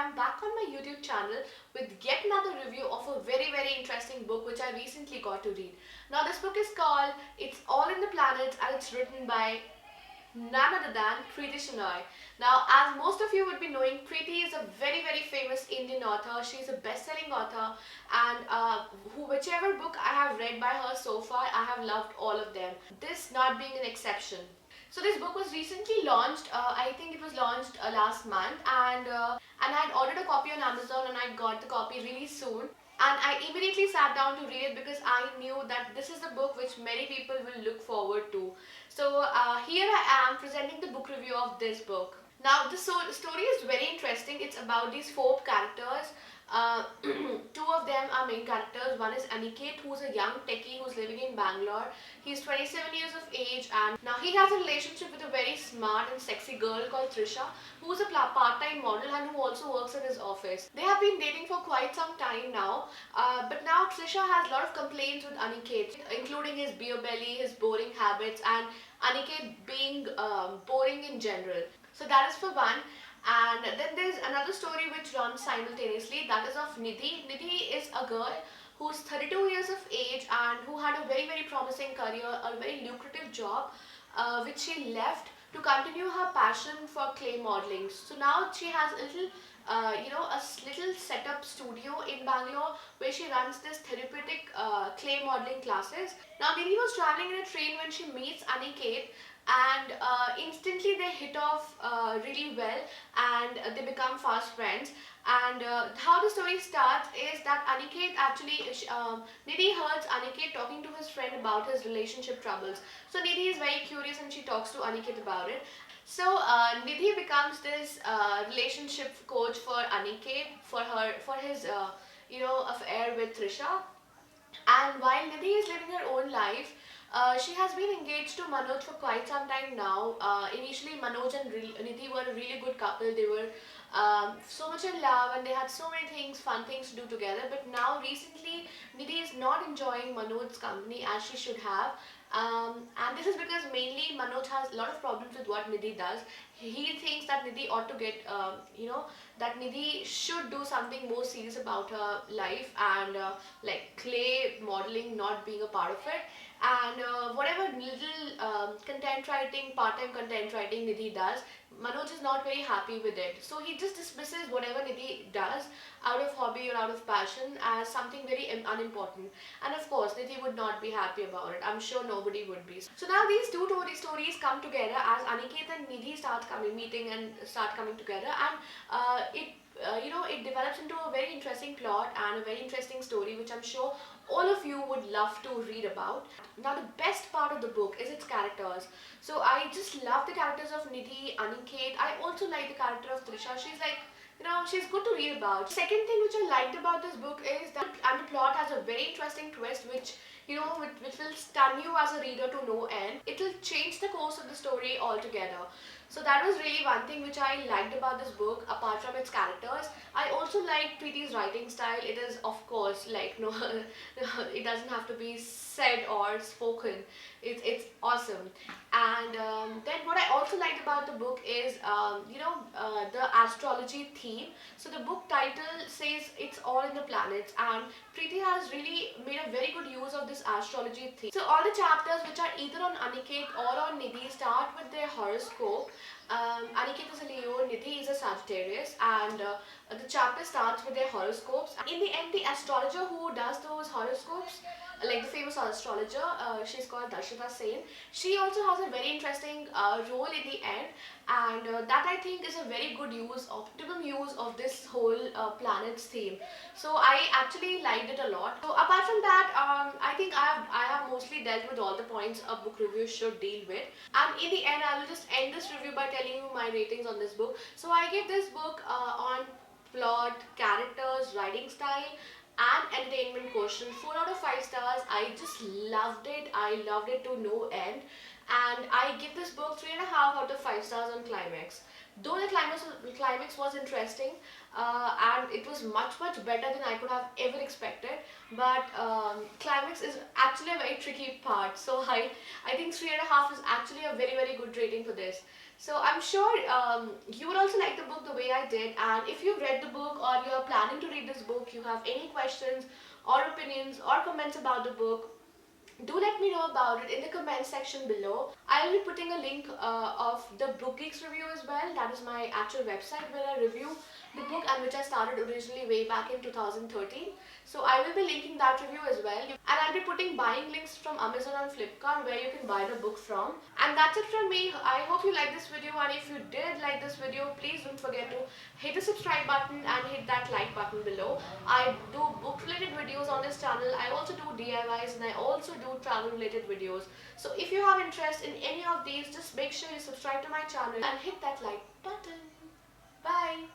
I'm back on my YouTube channel with yet another review of a very interesting book which I recently got to read. Now this book is called It's All in the Planets and it's written by none other than Preeti Shenoy. Now, as most of you would be knowing, Preeti is a very famous Indian author. She's a best-selling author, and whichever book I have read by her so far, I have loved all of them. This not being an exception. So this book was recently launched. I think it was launched last month, and I had ordered a copy on Amazon, and I got the copy really soon. And I immediately sat down to read it because I knew that this is the book which many people will look forward to. So here I am presenting the book review of this book. Now the story is very interesting. It's about these four characters. Two of them are main characters. One is Aniket, who's a young techie who's living in Bangalore. He's 27 years of age, and now he has a relationship with a very smart and sexy girl called Trisha, who's a part-time model and who also works in his office. They have been dating for quite some time now, but now Trisha has a lot of complaints with Aniket, including his beer belly, his boring habits, and Aniket being boring in general. So that is for one. And then there's another story which runs simultaneously, that is of Nidhi. Nidhi is a girl who's 32 years of age and who had a very promising career, a very lucrative job, which she left to continue her passion for clay modeling. So now she has a little little setup studio in Bangalore where she runs this therapeutic clay modeling classes. Now Nidhi was traveling in a train when she meets Aniket, and instantly they hit off really well, and they become fast friends. And how the story starts is that Nidhi hears Aniket talking to his friend about his relationship troubles. So Nidhi is very curious and she talks to Aniket about it. So Nidhi becomes this relationship coach for Aniket for his affair with Trisha. And while Nidhi is living her own life, she has been engaged to Manoj for quite some time now. Initially, Manoj and Nidhi were a really good couple. They were so much in love and they had so many things, fun things to do together. But now, recently, Nidhi is not enjoying Manoj's company as she should have. And this is because mainly Manoj has a lot of problems with what Nidhi does. He thinks that Nidhi ought to get, that Nidhi should do something more serious about her life, and like clay modeling not being a part of it. And whatever little content writing, part-time content writing Nidhi does, Manoj is not very happy with it. So he just dismisses whatever Nidhi does out of hobby or out of passion as something very unimportant. And of course, Nidhi would not be happy about it. I'm sure nobody would be. So now these two stories come together as Aniket and Nidhi meeting and start coming together, and it develops into a very interesting plot and a very interesting story, which I'm sure all of you would love to read about. Now, the best part of the book is its characters. So I just love the characters of Nidhi, Aniket. I also like the character of Trisha. She's like, she's good to read about. Second thing which I liked about this book is that and the plot has a very interesting twist which will stun you as a reader to no end. It will change the course of the story altogether. So that was really one thing which I liked about this book, apart from its characters. I also like Preeti's writing style. It is, of course, like, no, it doesn't have to be said or spoken. It's awesome. And then what I also liked about the book is, the astrology theme. So the book title says it's all in the planets, and Preeti has really made a very good use of this astrology theme. So all the chapters which are either on Aniket or on Nidhi start with their horoscope. Aniket is a Leo, Nidhi is a Sagittarius, and the chapter starts with their horoscopes. In the end, the astrologer who does those horoscopes, like the famous astrologer, she's called Darshita Sen. She also has a very interesting role in the end, and that I think is a very good optimum use of this whole planets theme. So I actually liked it a lot. So apart from that, I think I have mostly dealt with all the points a book review should deal with. And in the end, I will just end this review by telling you my ratings on this book. So I give this book on plot, characters, writing style, and entertainment quotient 4 out of 5 stars. I just loved it. I loved it to no end. And I give this book 3.5 out of 5 stars on climax. Though the climax was interesting, and it was much better than I could have ever expected, but climax is actually a very tricky part. So I think 3.5 is actually a very good rating for this. So I'm sure you would also like the book the way I did, and if you've read the book or you're planning to read this book, you have any questions or opinions or comments about the book, do let me know about it in the comment section below. I'll be putting a link of the Book Geeks review as well. That is my actual website where I review the book and which I started originally way back in 2013. So I will be linking that review as well. And I'll be putting buying links from Amazon and Flipkart where you can buy the book from. And that's it from me. I hope you liked this video, and if you did like this video, please don't forget to hit the subscribe button and hit that like button below. I do book related videos on this channel. I also do DIYs and I also do travel related videos. So if you have interest in any of these, just make sure you subscribe to my channel and hit that like button. Bye.